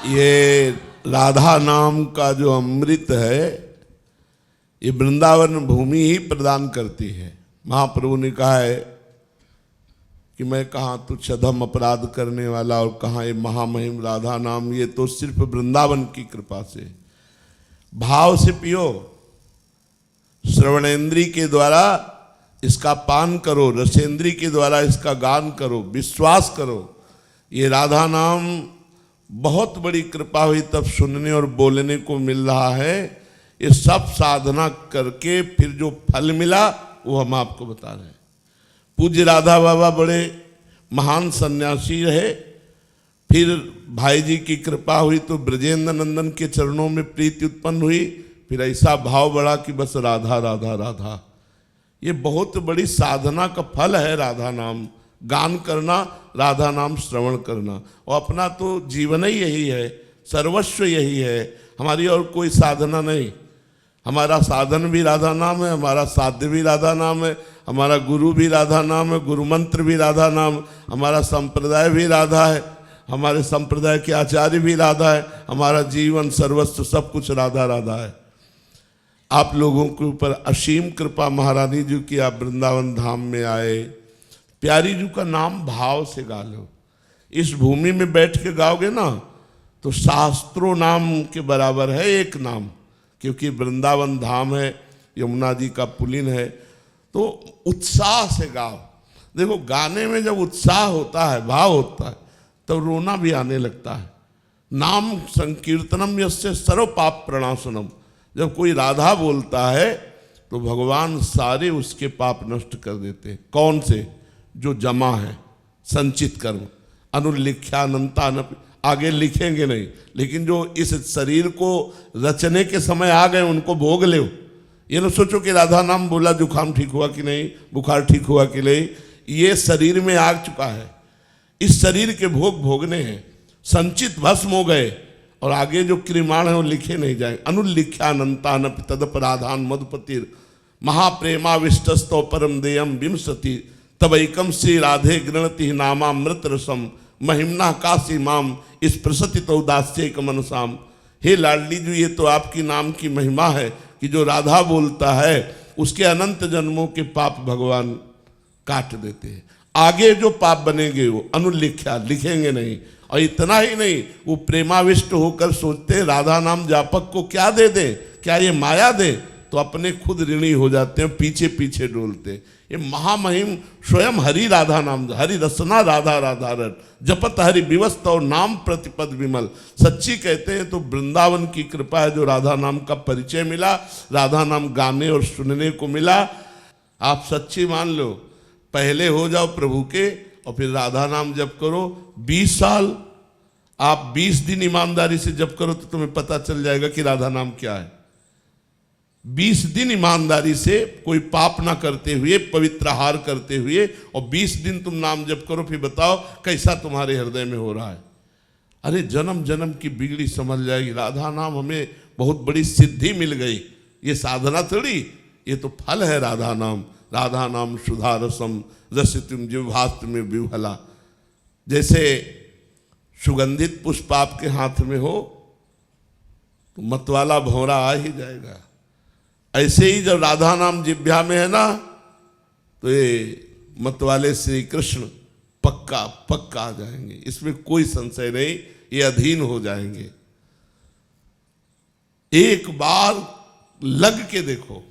ये राधा नाम का जो अमृत है ये वृंदावन भूमि ही प्रदान करती है। महाप्रभु ने कहा है कि मैं कहाँ तुच्छ अधम अपराध करने वाला और कहाँ ये महामहिम राधा नाम, ये तो सिर्फ वृंदावन की कृपा से। भाव से पियो, श्रवणेन्द्री के द्वारा इसका पान करो, रसेंद्री के द्वारा इसका गान करो, विश्वास करो। ये राधा नाम बहुत बड़ी कृपा हुई तब सुनने और बोलने को मिल रहा है। ये सब साधना करके फिर जो फल मिला वो हम आपको बता रहे हैं। पूज्य राधा बाबा बड़े महान सन्यासी रहे, फिर भाई जी की कृपा हुई तो ब्रजेंद्र नंदन के चरणों में प्रीति उत्पन्न हुई, फिर ऐसा भाव बढ़ा कि बस राधा राधा राधा। ये बहुत बड़ी साधना का फल है राधा नाम गान करना, राधा नाम श्रवण करना। और अपना तो जीवन ही यही है, सर्वस्व यही है, हमारी और कोई साधना नहीं। हमारा साधन भी राधा नाम है, हमारा साध्य भी राधा नाम है, हमारा गुरु भी राधा नाम है, गुरु मंत्र भी राधा नाम, हमारा संप्रदाय भी राधा है, हमारे संप्रदाय के आचार्य भी राधा है, हमारा जीवन सर्वस्व सब कुछ राधा राधा है। आप लोगों के ऊपर असीम कृपा महारानी जी की, आप वृंदावन धाम में आए, प्यारी जी का नाम भाव से गा लो। इस भूमि में बैठ के गाओगे ना तो शास्त्रों नाम के बराबर है एक नाम, क्योंकि वृंदावन धाम है, यमुना जी का पुलिन है। तो उत्साह से गाओ। देखो गाने में जब उत्साह होता है, भाव होता है, तो रोना भी आने लगता है। नाम संकीर्तनम यस्य सर्व पाप प्रणाशनम। जब कोई राधा बोलता है तो भगवान सारे उसके पाप नष्ट कर देते हैं। कौन से? जो जमा है, संचित कर्म। अनुलिख्यानंता न, आगे लिखेंगे नहीं, लेकिन जो इस शरीर को रचने के समय आ गए उनको भोग ले। ये न सोचो कि राधा नाम बोला जुकाम ठीक हुआ कि नहीं, बुखार ठीक हुआ कि नहीं, ये शरीर में आ चुका है, इस शरीर के भोग भोगने हैं, संचित भस्म हो गए और आगे जो क्रिमाण है वो लिखे नहीं जाए। अनुलिख्यानंतान तदपराधान मधुपतिर महाप्रेमाविष्टस्तो परम देयम विंशति तबैकम श्री राधे गृणति नामामृत रसम महिमना काशी माम इस प्रसति तो दास्यक मनसाम। हे लाडली जी, ये तो आपकी नाम की महिमा है कि जो राधा बोलता है उसके अनंत जन्मों के पाप भगवान काट देते हैं। आगे जो पाप बनेंगे वो अनुलिख्या, लिखेंगे नहीं। और इतना ही नहीं, वो प्रेमाविष्ट होकर सोचते राधा नाम जापक को क्या दे दे, क्या ये माया दे, तो अपने खुद ऋणी हो जाते हैं, पीछे पीछे डोलते। ये महामहिम स्वयं हरि राधा नाम, हरि रसना राधा राधा रट जपत हरि विवस्त और नाम प्रतिपद विमल। सच्ची कहते हैं तो वृंदावन की कृपा है जो राधा नाम का परिचय मिला, राधा नाम गाने और सुनने को मिला। आप सच्ची मान लो, पहले हो जाओ प्रभु के और फिर राधा नाम जप करो। 20 साल आप 20 दिन ईमानदारी से जप करो तो तुम्हें पता चल जाएगा कि राधा नाम क्या है। 20 दिन ईमानदारी से कोई पाप ना करते हुए, पवित्र आहार करते हुए, और 20 दिन तुम नाम जप करो, फिर बताओ कैसा तुम्हारे हृदय में हो रहा है। अरे जन्म जन्म की बिगड़ी समझ जाएगी। राधा नाम हमें बहुत बड़ी सिद्धि मिल गई, ये साधना थोड़ी, ये तो फल है राधा नाम। राधा नाम सुधा रसम रसितुम जिह्वास्त्र में विह्वला। जैसे सुगंधित पुष्प आपके हाथ में हो तो मतवाला भौरा आ ही जाएगा, ऐसे ही जब राधा नाम जिह्वा में है ना तो ये मतवाले श्री कृष्ण पक्का पक्का आ जाएंगे, इसमें कोई संशय नहीं, ये अधीन हो जाएंगे। एक बार लग के देखो,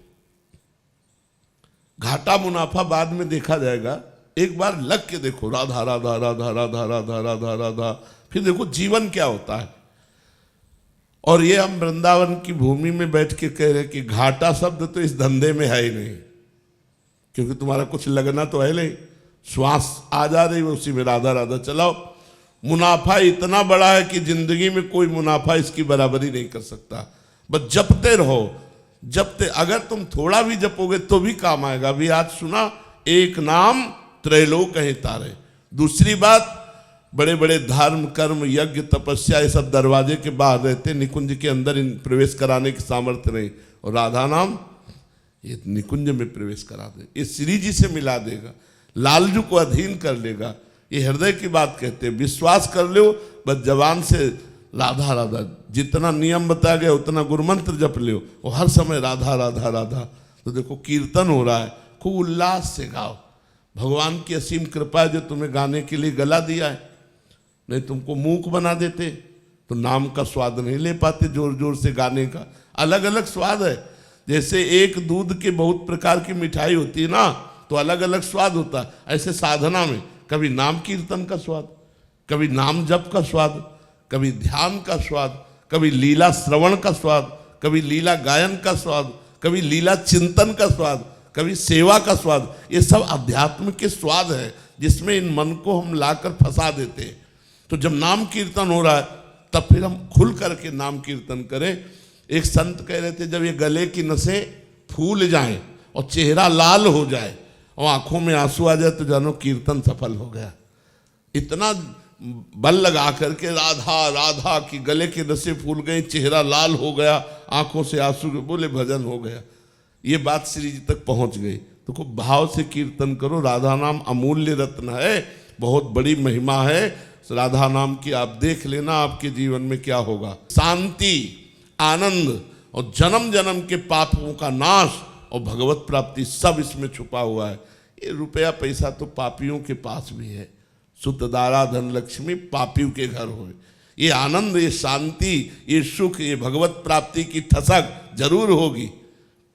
घाटा मुनाफा बाद में देखा जाएगा, एक बार लग के देखो राधा राधा राधा राधा राधा राधा राधा, फिर देखो जीवन क्या होता है। और ये हम वृंदावन की भूमि में बैठ के कह रहे कि घाटा शब्द तो इस धंधे में है ही नहीं, क्योंकि तुम्हारा कुछ लगना तो है नहीं, श्वास आ जा रही है उसी में राधा राधा चलाओ। मुनाफा इतना बड़ा है कि जिंदगी में कोई मुनाफा इसकी बराबरी नहीं कर सकता। बस जपते रहो, जपते, अगर तुम थोड़ा भी जपोगे तो भी काम आएगा। अभी आज सुना, एक नाम त्रैलोक है तारे। दूसरी बात, बड़े बड़े धर्म कर्म यज्ञ तपस्या ये सब दरवाजे के बाहर रहते, निकुंज के अंदर प्रवेश कराने की सामर्थ्य नहीं, और राधा नाम ये निकुंज में प्रवेश करा दे, ये श्री जी से मिला देगा, लालजू को अधीन कर लेगा। ये हृदय की बात कहते हैं, विश्वास कर लो, बस जवान से राधा राधा, जितना नियम बताया गया उतना गुरुमंत्र जप लियो, वो हर समय राधा राधा राधा। तो देखो कीर्तन हो रहा है, खूब उल्लास से गाओ। भगवान की असीम कृपा है जो तुम्हें गाने के लिए गला दिया है, नहीं तुमको मूक बना देते तो नाम का स्वाद नहीं ले पाते। जोर जोर से गाने का अलग अलग स्वाद है। जैसे एक दूध के बहुत प्रकार की मिठाई होती है ना, तो अलग अलग स्वाद होता है। ऐसे साधना में कभी नाम कीर्तन का स्वाद, कभी नाम जप का स्वाद, कभी ध्यान का स्वाद, कभी लीला श्रवण का स्वाद, कभी लीला गायन का स्वाद, कभी लीला चिंतन का स्वाद, कभी सेवा का स्वाद। ये सब अध्यात्म के स्वाद है जिसमें इन मन को हम लाकर फंसा देते हैं। तो जब नाम कीर्तन हो रहा है तब फिर हम खुल करके नाम कीर्तन करें। एक संत कह रहे थे, जब ये गले की नसें फूल जाएं और चेहरा लाल हो जाए और आंखों में आंसू आ जाए तो जानो कीर्तन सफल हो गया। इतना बल लगा करके राधा राधा की गले की नसें फूल गई, चेहरा लाल हो गया, आंखों से आंसू बोले भजन हो गया। ये बात श्री जी तक पहुंच गई। तो खूब भाव से कीर्तन करो। राधा नाम अमूल्य रत्न है, बहुत बड़ी महिमा है राधा नाम की। आप देख लेना आपके जीवन में क्या होगा। शांति, आनंद और जन्म जन्म के पापों का नाश और भगवत प्राप्ति सब इसमें छुपा हुआ है। ये रुपया पैसा तो पापियों के पास भी है। सुतदारा धन लक्ष्मी पापियों के घर हो। ये आनंद, ये शांति, ये सुख, ये भगवत प्राप्ति की ठसक जरूर होगी,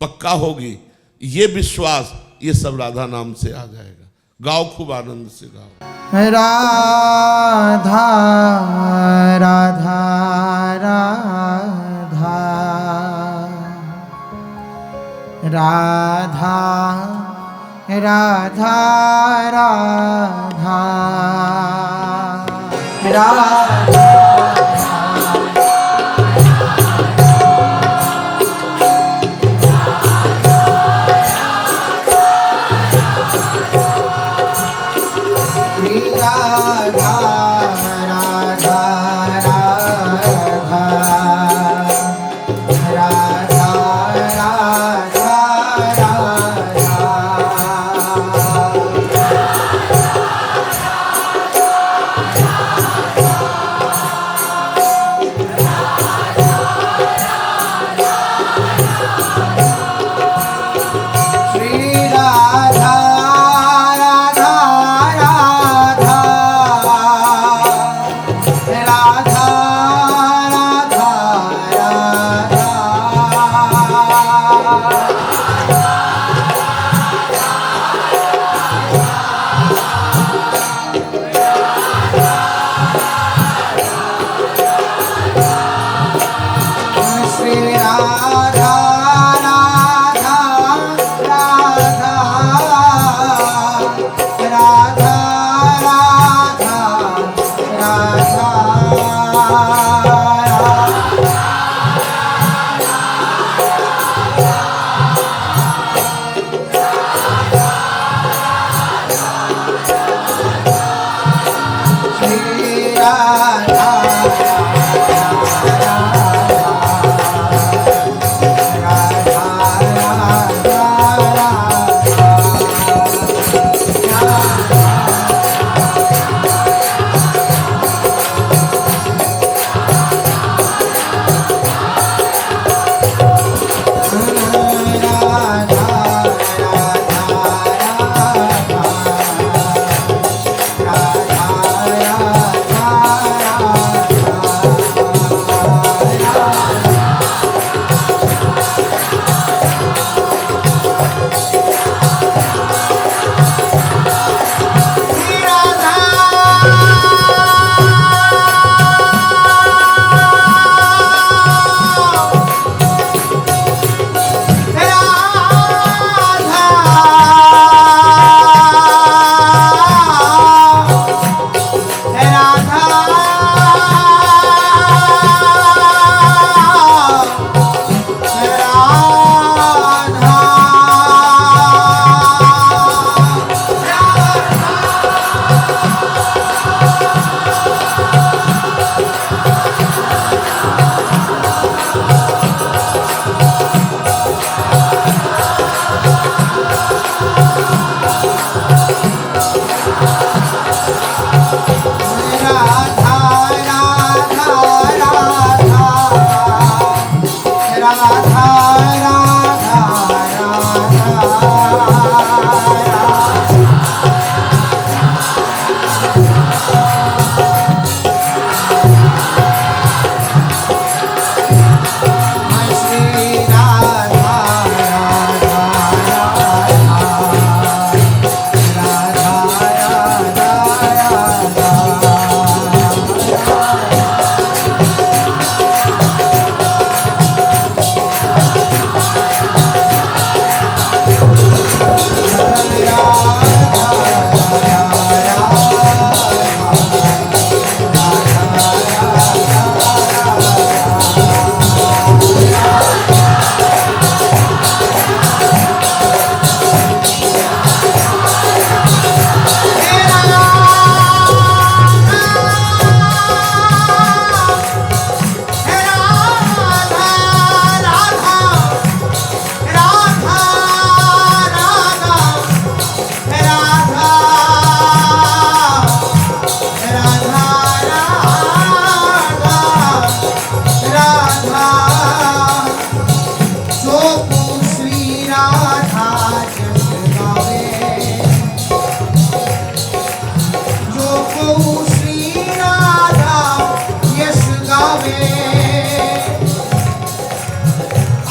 पक्का होगी। ये विश्वास, ये सब राधा नाम से आ जाएगा। गाओ, खूब आनंद से गाओ। राधा राधा राधा राधा राधा राधा राधा। भावे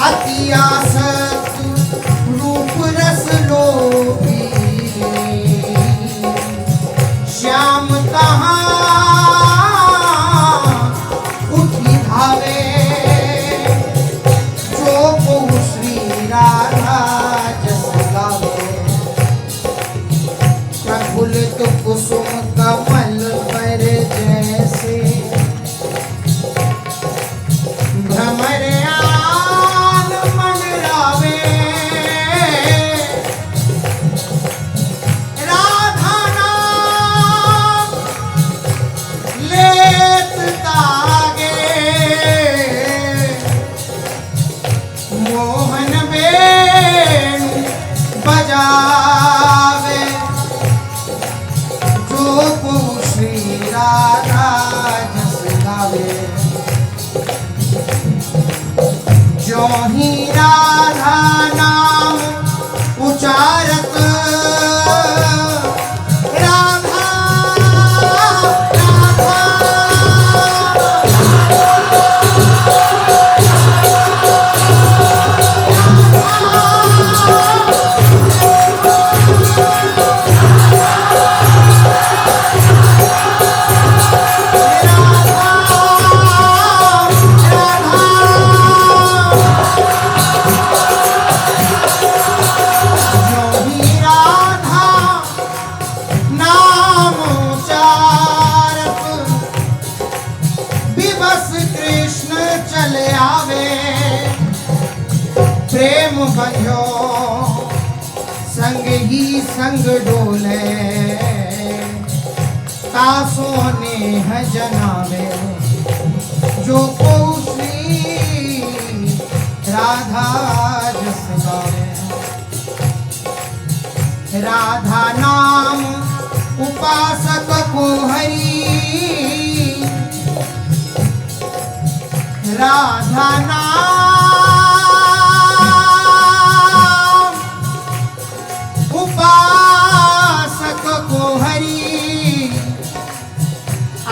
अति आसक्त रूप रस लोभी श्याम कहाँ उठी धावे जो को श्री राधा जस गावे प्रफुल्लित कुसुम कमल पर जैसे भ्रमर आन मंडरावे राधा नाम लेत तागे मोहन वेणु बजावे जो को श्री राधा जस गावे जो ही राधा नाम उचारत राधा राधा जो ही राधा नाम उचारत विवश कृष्ण चले आवे प्रेम बंधो संग ही संग डोले तासो नेह जनावे जो को श्री राधा जस गावे राधा नाम उपासक को हरि राधा नाम उपासक को हरि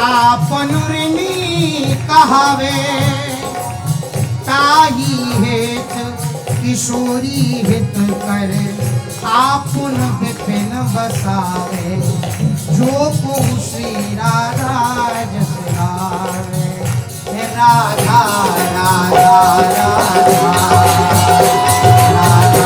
आपन ऋणी कहावे ताही हेत किशोरी हित करे आपुन विपिन बसावे जो को श्री राधा जस गावे राधा राधा राधा राधा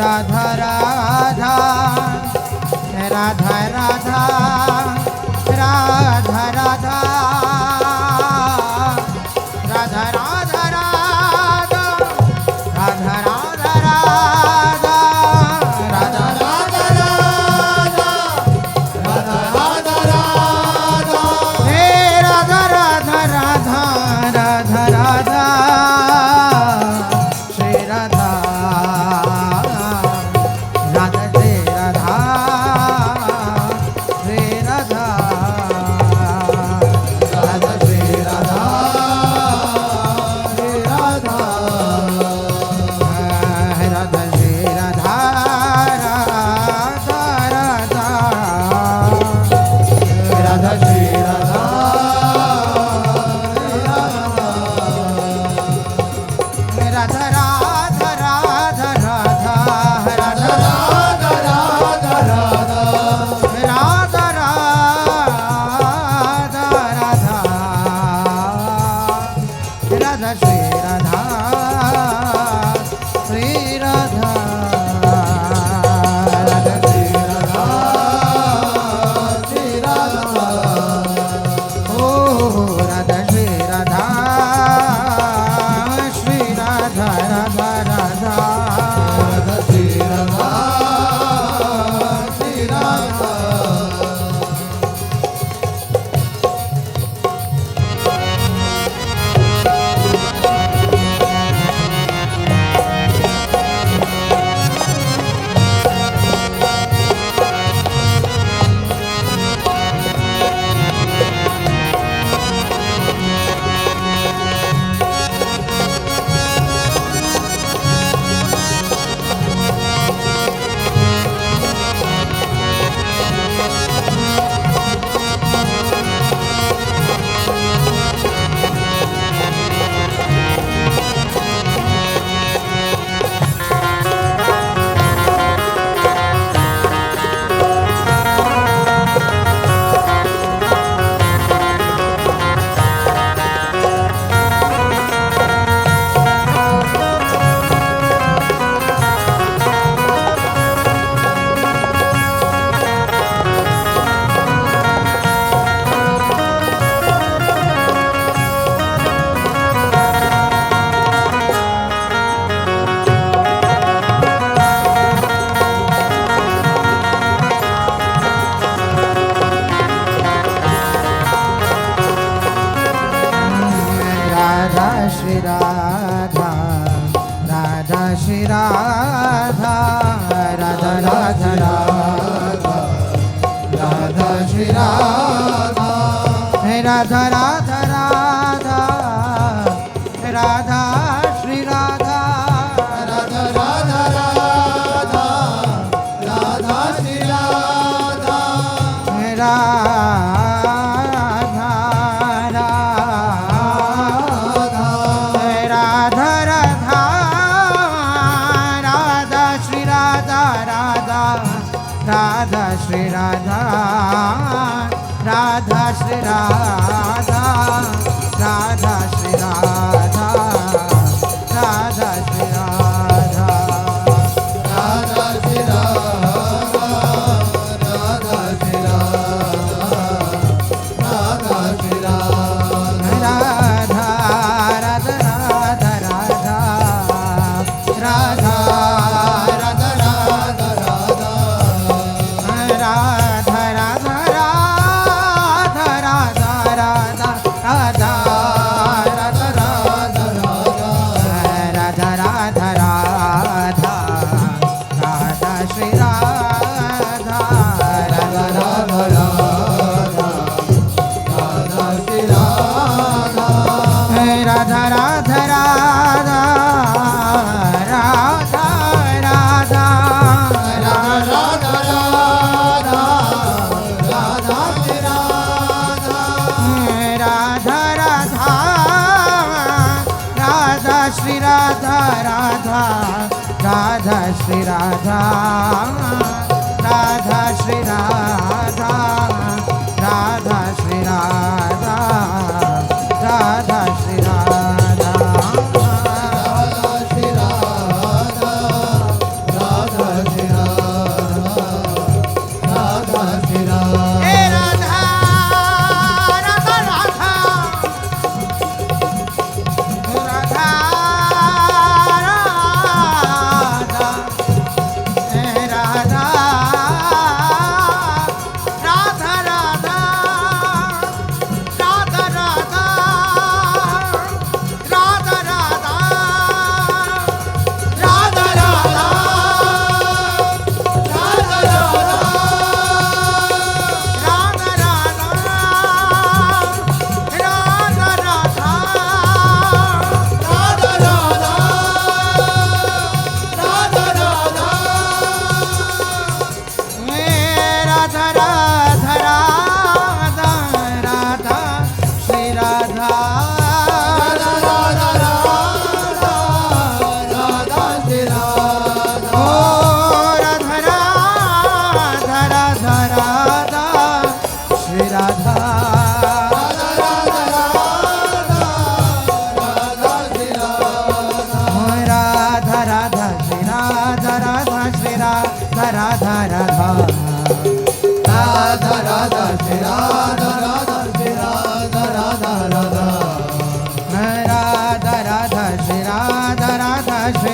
राधा राधा राधा राधा राधा राधा राधा राधा राधा राधा राधा राधा राधा राधा हे राधा राधा राधा राधा राधा श्री राधा राधा श्री राधा श्री राधा राधा श्री राधा श्री राधा राधा श्री राधा राधा राधा राधा श्री राधा राधा राधा राधा राधा राधा राधा राधा राधा राधा राधा राधा श्री राधा श्री राधा राधा श्री राधा श्री राधा ओ राधा श्री राधा श्री राधा राधा राधा राधा श्री राधा श्री राधा राधा श्री राधा राधा श्री राधा राधा राधा राधा राधा श्री राधा राधा राधा राधा राधा श्री राधा राधा राधा राधा राधा श्री राधा राधा श्री राधा राधा श्री राधा राधा श्री राधा राधा श्री राधा राधा श्री राधा राधा श्री राधा राधा श्री राधा राधा राधा राधा राधा राधा राधा श्री राधा राधा राधा श्री राधा राधा श्री राधा राधा श्री राधा राधा श्री राधा राधा श्री राधा राधा